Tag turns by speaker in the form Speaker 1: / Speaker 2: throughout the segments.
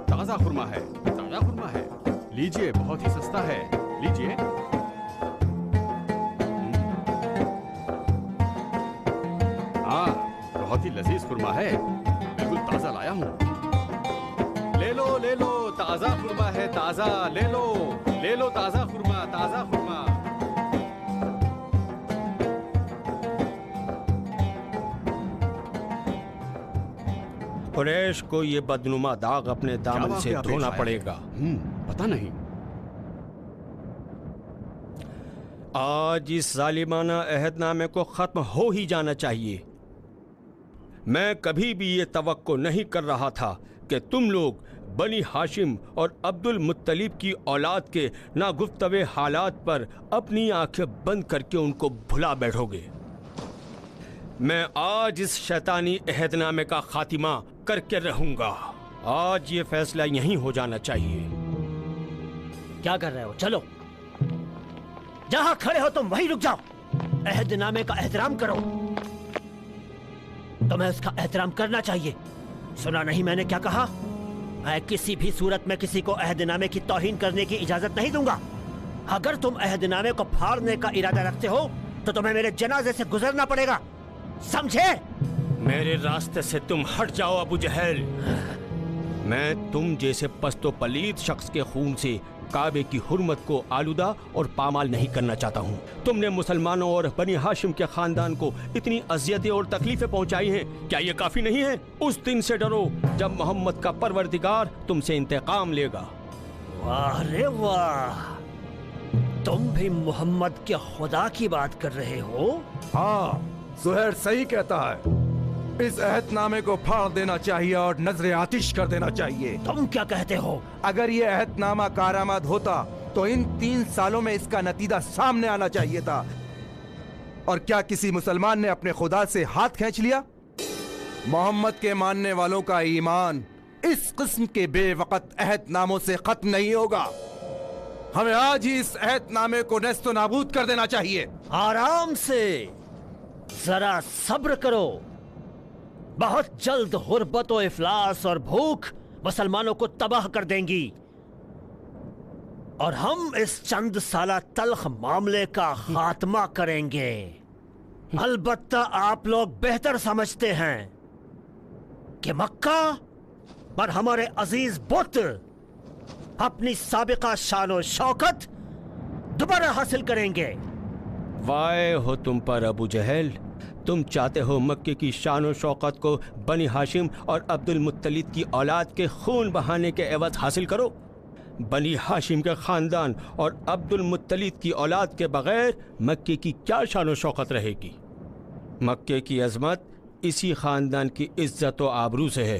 Speaker 1: ताजा खुरमा है, ताजा खुरमा है। लीजिए, बहुत ही सस्ता है, लीजिए। हाँ, बहुत ही लजीज खुरमा है, बिल्कुल ताजा लाया हूँ। ले लो, ताजा खुरमा है, ताजा। ले लो ताजा खुरमा, ताजा खुरमा।
Speaker 2: कुरैश को ये बदनुमा दाग अपने दामन से धोना पड़ेगा।
Speaker 1: पता नहीं।
Speaker 2: आज इस जालिमाना अहदनामे को खत्म हो ही जाना चाहिए। मैं कभी भी ये तवक्को नहीं कर रहा था कि तुम लोग बनी हाशिम और अब्दुल मुत्तलिब की औलाद के नागुफ्तवे हालात पर अपनी आंखें बंद करके उनको भुला बैठोगे। मैं आज इस शैतानी अहदनामे का खातिमा करके रहूंगा। आज ये फैसला यहीं हो जाना चाहिए।
Speaker 3: क्या कर रहे हो? चलो, जहां खड़े हो तुम वहीं रुक जाओ। अहदनामे का एहतराम करो। तुम्हें उसका एहतराम करना चाहिए। सुना नहीं मैंने क्या कहा? मैं किसी भी सूरत में किसी को अहदनामे की तौहीन करने की इजाजत नहीं दूंगा। अगर तुम अहदनामे को फाड़ने का इरादा रखते हो तो तुम्हें मेरे जनाजे से गुजरना पड़ेगा, समझे?
Speaker 2: मेरे रास्ते से तुम हट जाओ अबू जहल। मैं तुम जैसे पस्तो पलीद शख्स के खून से काबे की हुर्मत को आलूदा और पामाल नहीं करना चाहता हूँ। तुमने मुसलमानों और बनी हाशिम के खानदान को इतनी अजियतें और तकलीफें पहुँचाई हैं, क्या ये काफी नहीं है? उस दिन से डरो जब मोहम्मद का परवरदिगार तुमसे इंतकाम लेगा।
Speaker 3: वाह रे वाह, तुम भी मोहम्मद के खुदा की बात कर रहे हो?
Speaker 4: हाँ, सुहैर सही कहता है। इस अहदनामे को फाड़ देना चाहिए और नजरे आतिश कर देना चाहिए।
Speaker 3: तुम क्या कहते हो?
Speaker 4: अगर ये अहदनामा कारामद होता तो इन 3 सालों में इसका नतीजा सामने आना चाहिए था। और क्या किसी मुसलमान ने अपने खुदा से हाथ खींच लिया? मोहम्मद के मानने वालों का ईमान इस किस्म के बेवकत अहदनामों से खत्म नहीं होगा। हमें आज ही इस अहदनामे को नेस्तो नाबूद कर देना चाहिए।
Speaker 3: आराम से, जरा सब्र करो। बहुत जल्द गुर्बत और इफलास और भूख मुसलमानों को तबाह कर देंगी और हम इस चंद साला तल्ख मामले का खात्मा करेंगे। अलबत्ता आप लोग बेहतर समझते हैं कि मक्का पर हमारे अजीज बुत अपनी साबिका शान और शौकत दोबारा हासिल करेंगे।
Speaker 2: वाय हो तुम पर अबू जहल। तुम चाहते हो मक्के की शान और शौकत को बनी हाशिम और अब्दुल मुत्तलिब की औलाद के खून बहाने के एवज हासिल करो। बनी हाशिम के खानदान और अब्दुल मुत्तलिब की औलाद के बगैर मक्के की क्या शान और शौकत रहेगी? मक्के की अजमत इसी खानदान की इज्जत और आबरू से है।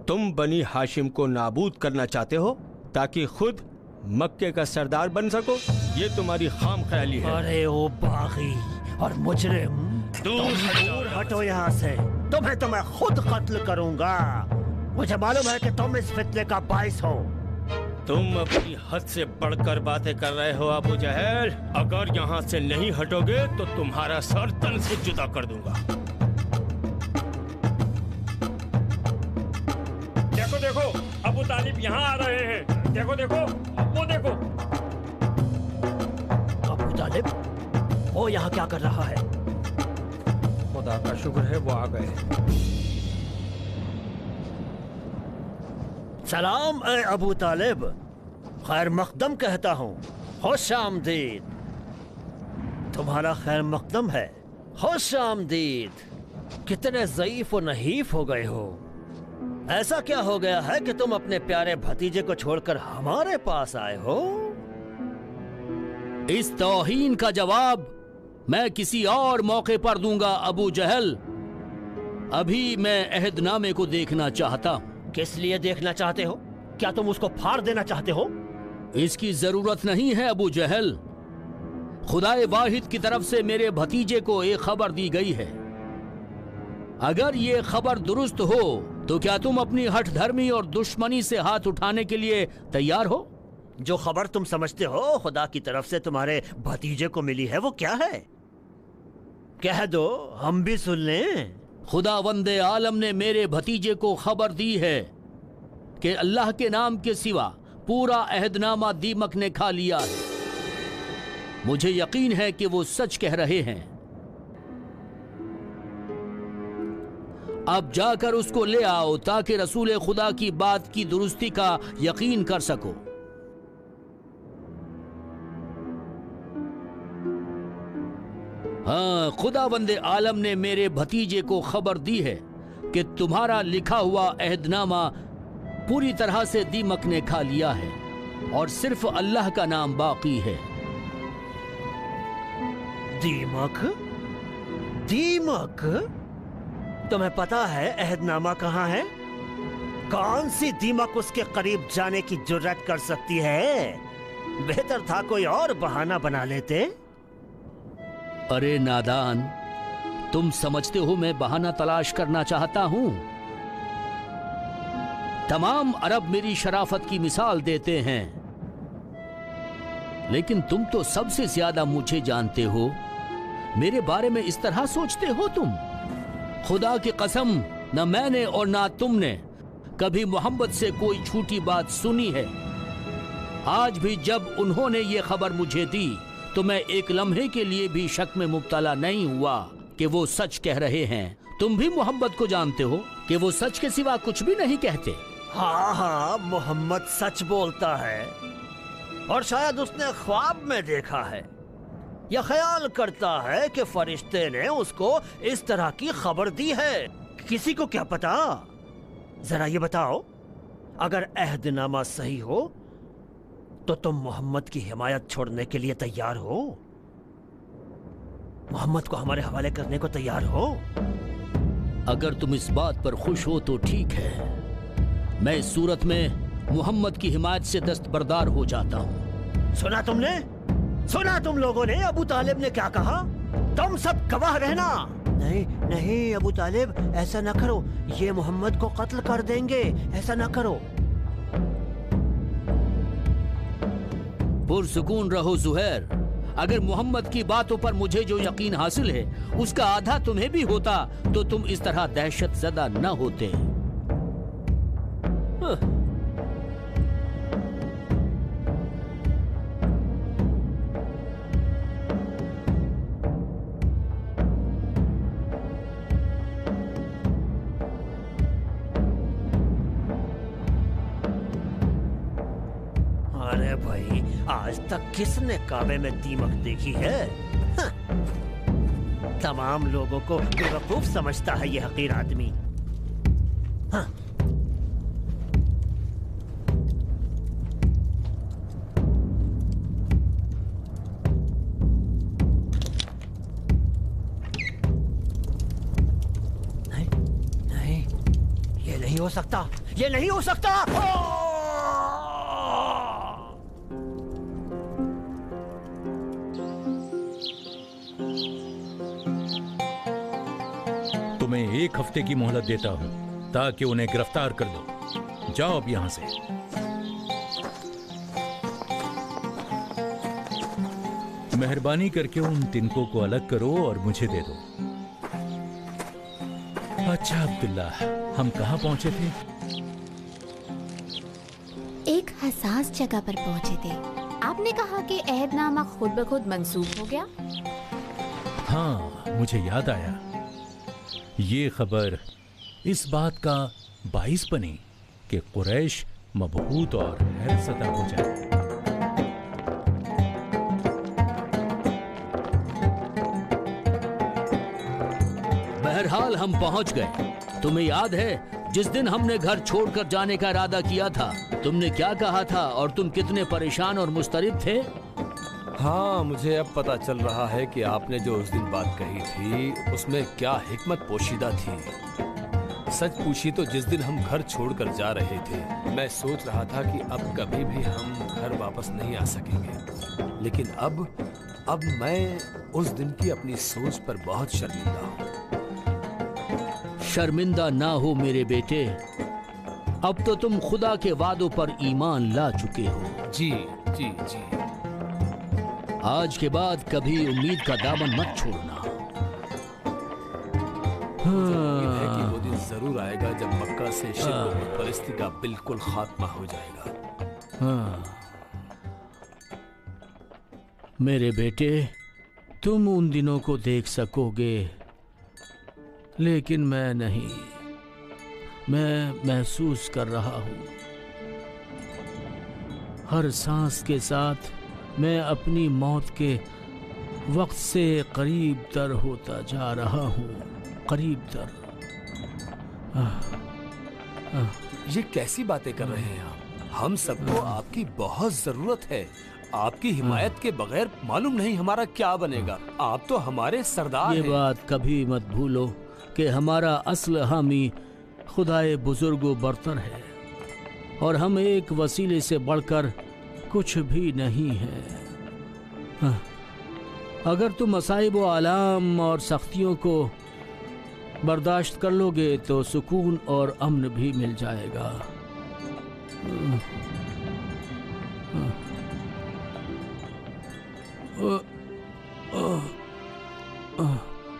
Speaker 2: तुम बनी हाशिम को नाबूद करना चाहते हो ताकि खुद मक्के का सरदार बन सको। ये तुम्हारी खाम ख्याली है।
Speaker 3: अरे ओ बागी और मुजरिम, दूर हटो यहाँ से। तुम्हें तो मैं खुद कत्ल करूंगा। मुझे मालूम है कि तुम इस फितने का बाइस हो।
Speaker 2: तुम अपनी हद से बढ़कर बातें कर रहे हो अबू जहल। अगर यहाँ से नहीं हटोगे तो तुम्हारा सर तन से जुदा कर दूंगा।
Speaker 5: देखो देखो, अबू तालिब यहाँ आ रहे हैं। देखो देखो, वो देखो।
Speaker 3: अबू तालिब, वो यहाँ क्या कर रहा है?
Speaker 2: खुदा का शुक्र है वो आ गए।
Speaker 3: सलाम ए अबू तालिब, खैर मकदम कहता हूँ। खुश आमदीद। तुम्हारा खैर मकदम है। खुश आमदीद। कितने ज़ईफ और नहीफ हो गए हो। ऐसा क्या हो गया है कि तुम अपने प्यारे भतीजे को छोड़कर हमारे पास आए हो?
Speaker 6: इस तौहीन का जवाब मैं किसी और मौके पर दूंगा अबू जहल। अभी मैं अहदनामे को देखना चाहता हूँ।
Speaker 3: किस लिए देखना चाहते हो? क्या तुम उसको फाड़ देना चाहते हो?
Speaker 6: इसकी जरूरत नहीं है अबू जहल। खुदाए वाहिद की तरफ से मेरे भतीजे को एक खबर दी गई है। अगर ये खबर दुरुस्त हो तो क्या तुम अपनी हठ धर्मी और दुश्मनी से हाथ उठाने के लिए तैयार हो?
Speaker 3: जो खबर तुम समझते हो खुदा की तरफ से तुम्हारे भतीजे को मिली है वो क्या है? कह दो, हम भी सुन लें।
Speaker 6: खुदा वंदे आलम ने मेरे भतीजे को खबर दी है कि अल्लाह के नाम के सिवा पूरा अहदनामा दीमक ने खा लिया है। मुझे यकीन है कि वो सच कह रहे हैं। अब जाकर उसको ले आओ ताकि रसूल खुदा की बात की दुरुस्ती का यकीन कर सको। हाँ, खुदावंदे आलम ने मेरे भतीजे को खबर दी है कि तुम्हारा लिखा हुआ अहदनामा पूरी तरह से दीमक ने खा लिया है और सिर्फ अल्लाह का नाम बाकी है।
Speaker 3: दीमक? दीमक? तुम्हें पता है अहदनामा कहाँ है? कौन सी दीमक उसके करीब जाने की जुर्रत कर सकती है? बेहतर था कोई और बहाना बना लेते।
Speaker 6: अरे नादान, तुम समझते हो मैं बहाना तलाश करना चाहता हूं? तमाम अरब मेरी शराफत की मिसाल देते हैं, लेकिन तुम तो सबसे ज्यादा मुझे जानते हो। मेरे बारे में इस तरह सोचते हो तुम? खुदा की कसम, न मैंने और ना तुमने कभी मोहम्मद से कोई झूठी बात सुनी है। आज भी जब उन्होंने ये खबर मुझे दी तो मैं एक लम्हे के लिए भी शक में मुब्तला नहीं हुआ कि वो सच कह रहे हैं। तुम भी मोहम्मद को जानते हो कि वो सच के सिवा कुछ भी नहीं कहते।
Speaker 3: हाँ हाँ, मोहम्मद सच बोलता है, और शायद उसने ख्वाब में देखा है या ख्याल करता है कि फरिश्ते ने उसको इस तरह की खबर दी है। किसी को क्या पता? जरा ये बताओ, अगर अहदनामा सही हो तो तुम मोहम्मद की हिमायत छोड़ने के लिए तैयार हो? मोहम्मद को हमारे हवाले करने को तैयार हो?
Speaker 6: अगर तुम इस बात पर खुश हो तो ठीक है। मैं इस सूरत में मोहम्मद की हिमायत से दस्तबरदार हो जाता हूँ।
Speaker 3: सुना तुमने? सुना तुम लोगों ने अबू तालिब ने क्या कहा? तुम सब गवाह रहना। नहीं नहीं अबू तालिब, ऐसा ना करो, ये मोहम्मद को कत्ल कर देंगे, ऐसा ना करो।
Speaker 6: पुरसुकून रहो जुहैर। अगर मोहम्मद की बातों पर मुझे जो यकीन हासिल है उसका आधा तुम्हें भी होता तो तुम इस तरह दहशत ज़दा न होते।
Speaker 3: अरे भाई, आज तक किसने काबे में दीमक देखी है? तमाम लोगों को बेवकूफ समझता है ये हकीर आदमी। हाँ। नहीं नहीं, ये नहीं हो सकता, ये नहीं हो सकता।
Speaker 7: तुम्हें 1 हफ्ते की मोहलत देता हूं ताकि उन्हें गिरफ्तार कर दो। जाओ अब यहां से। मेहरबानी करके उन तिनकों को अलग करो और मुझे दे दो। अच्छा अब्दुल्ला, हम कहां पहुंचे थे?
Speaker 8: एक हसास जगह पर पहुंचे थे। आपने कहा कि अहदनामा खुद ब खुद मंसूख हो गया।
Speaker 7: हाँ, मुझे याद आया। ये खबर इस बात का बाइस बनी कि कुरैश मबहूत और हैरतज़दा हो जाए।
Speaker 6: बहरहाल हम पहुंच गए। तुम्हें याद है जिस दिन हमने घर छोड़कर जाने का इरादा किया था, तुमने क्या कहा था और तुम कितने परेशान और मुस्तरिब थे?
Speaker 1: हाँ, मुझे अब पता चल रहा है कि आपने जो उस दिन बात कही थी उसमें क्या हिकमत पोशीदा थी। सच पूछी तो जिस दिन हम घर छोड़कर जा रहे थे, मैं सोच रहा था कि अब कभी भी हम घर वापस नहीं आ सकेंगे। लेकिन अब मैं उस दिन की अपनी सोच पर बहुत शर्मिंदा हूँ।
Speaker 6: शर्मिंदा ना हो मेरे बेटे, अब तो तुम खुदा के वादों पर ईमान ला चुके हो।
Speaker 1: जी जी जी।
Speaker 6: आज के बाद कभी उम्मीद का दामन मत छोड़ना।
Speaker 1: उम्मीद है कि वो दिन
Speaker 6: जरूर आएगा जब मक्का से शिर्क परस्ती का बिल्कुल खात्मा हो जाएगा। हाँ मेरे बेटे, तुम उन दिनों को देख सकोगे, लेकिन मैं नहीं। मैं महसूस कर रहा हूं, हर सांस के साथ मैं अपनी मौत के वक्त से करीब तर होता जा रहा हूं, करीब तर।
Speaker 9: ये कैसी बातें कर रहे हैं आप? हम सबको आपकी बहुत जरूरत है। आपकी हिमायत के बगैर मालूम नहीं हमारा क्या बनेगा। आप तो हमारे सरदार
Speaker 6: ये
Speaker 9: हैं।
Speaker 6: बात कभी मत भूलो कि हमारा असल हामी खुदाए बुजुर्गो बरतर है, और हम एक वसीले से बढ़कर कुछ भी नहीं है। अगर तुम मसाइब व आलाम और सख्तियों को बर्दाश्त कर लोगे तो सुकून और अमन भी मिल जाएगा।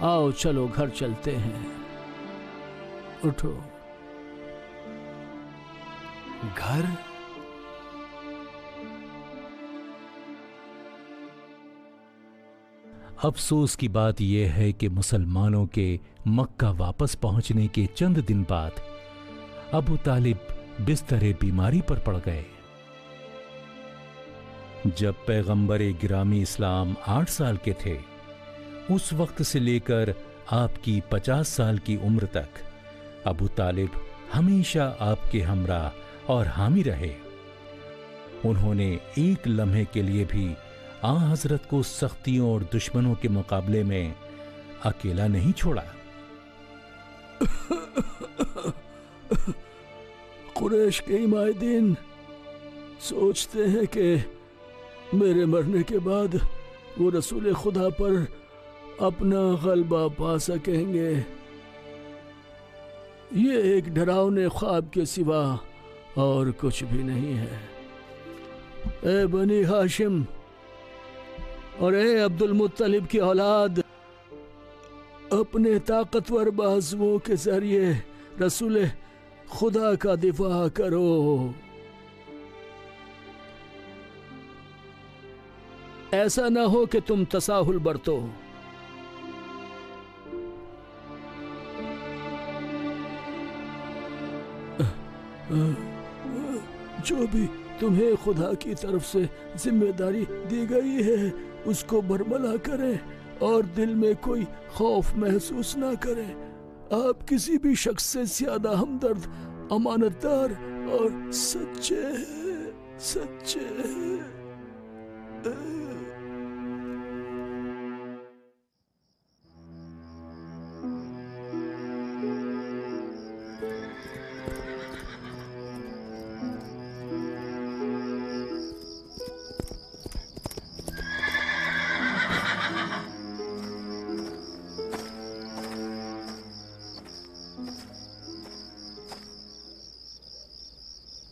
Speaker 6: आओ चलो घर चलते हैं। उठो।
Speaker 9: घर?
Speaker 7: अफसोस की बात यह है कि मुसलमानों के मक्का वापस पहुंचने के चंद दिन बाद अबू तालिब बिस्तरे बीमारी पर पड़ गए। जब पैगंबर गिरामी इस्लाम 8 साल के थे, उस वक्त से लेकर आपकी 50 साल की उम्र तक अबू तालिब हमेशा आपके हमराह और हामी रहे। उन्होंने एक लम्हे के लिए भी आ हजरत को सख्तियों और दुश्मनों के मुकाबले में अकेला नहीं छोड़ा।
Speaker 6: कुरैश के हिमायतीन सोचते हैं कि मेरे मरने के बाद वो रसूल खुदा पर अपना गलबा पा सकेंगे। ये एक डरावने ख्वाब के सिवा और कुछ भी नहीं है। ए बनी हाशिम और ए अब्दुल मुत्तलिब की औलाद, अपने ताकतवर बाजुओं के जरिए रसूल खुदा का दिफा करो। ऐसा ना हो कि तुम तसाहुल बरतो। जो भी तुम्हें खुदा की तरफ से जिम्मेदारी दी गई है उसको बरमला करें और दिल में कोई खौफ महसूस ना करें। आप किसी भी शख्स से ज्यादा हमदर्द, अमानतदार और सच्चे हैं, सच्चे हैं।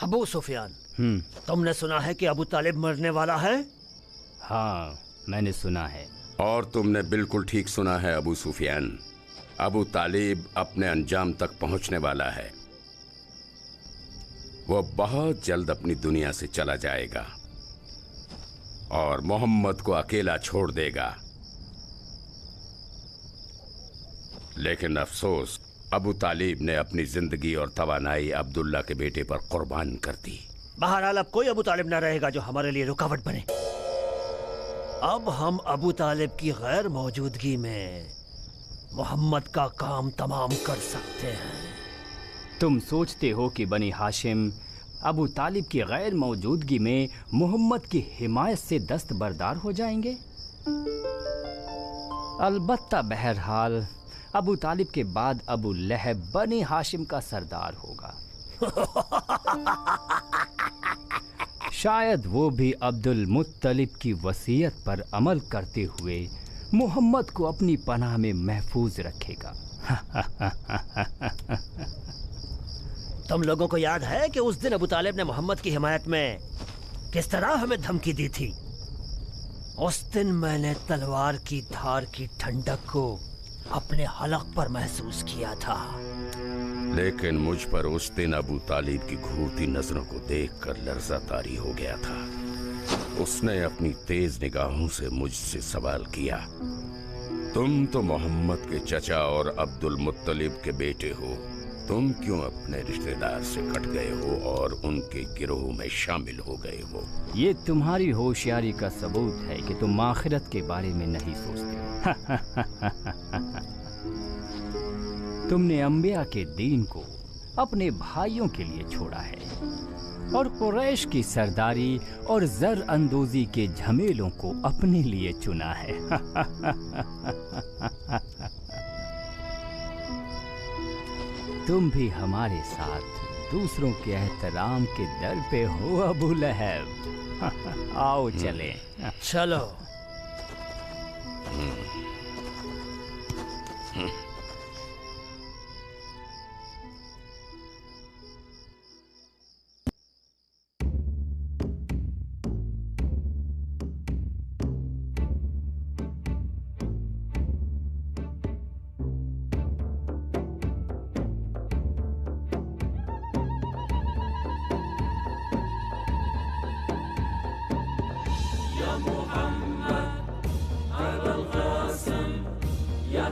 Speaker 3: अबू सुफियान, तुमने सुना है कि अबू तालिब मरने वाला है?
Speaker 2: हाँ, मैंने सुना है।
Speaker 10: और तुमने बिल्कुल ठीक सुना है अबू सुफियान। अबू तालिब अपने अंजाम तक पहुंचने वाला है। वो बहुत जल्द अपनी दुनिया से चला जाएगा और मोहम्मद को अकेला छोड़ देगा। लेकिन अफसोस, अबू तालिब ने अपनी जिंदगी और तवानाई अब्दुल्ला के बेटे पर कुर्बान कर दी।
Speaker 3: बहरहाल अब कोई अबू तालिब न रहेगा जो हमारे लिए रुकावट बने। अब हम अबू तालिब की गैर मौजूदगी में मोहम्मद का काम तमाम कर सकते हैं।
Speaker 2: तुम सोचते हो कि बनी हाशिम अबू तालिब की गैर मौजूदगी में मोहम्मद की हिमायत से दस्तबरदार हो जाएंगे? अलबत्ता बहरहाल अबू तालिब के बाद अबू लहब बनी हाशिम का सरदार होगा। शायद वो भी अब्दुल मुत्तलिब की वसीयत पर अमल करते हुए मोहम्मद को अपनी पनाह में महफूज रखेगा।
Speaker 3: तुम लोगों को याद है कि उस दिन अबू तालिब ने मोहम्मद की हिमायत में किस तरह हमें धमकी दी थी? उस दिन मैंने तलवार की धार की ठंडक को अपने हलक पर महसूस किया था।
Speaker 10: लेकिन मुझ पर उस दिन अबू तालिब की घूरती नजरों को देखकर लर्जा तारी हो गया था। उसने अपनी तेज निगाहों से मुझसे सवाल किया, तुम तो मोहम्मद के चचा और अब्दुल मुत्तलिब के बेटे हो, तुम क्यों अपने रिश्तेदार से कट गए हो और उनके गिरोह में शामिल हो गए हो?
Speaker 11: ये तुम्हारी होशियारी का सबूत है कि तुम आखिरत के बारे में नहीं सोचते। तुमने अंबिया के दीन को अपने भाइयों के लिए छोड़ा है और कुरैश की सरदारी और जर अंदोजी के झमेलों को अपने लिए चुना है। तुम भी हमारे साथ दूसरों के एहतराम के दर पे हो अबू लहब। आओ चलें।
Speaker 3: चलो।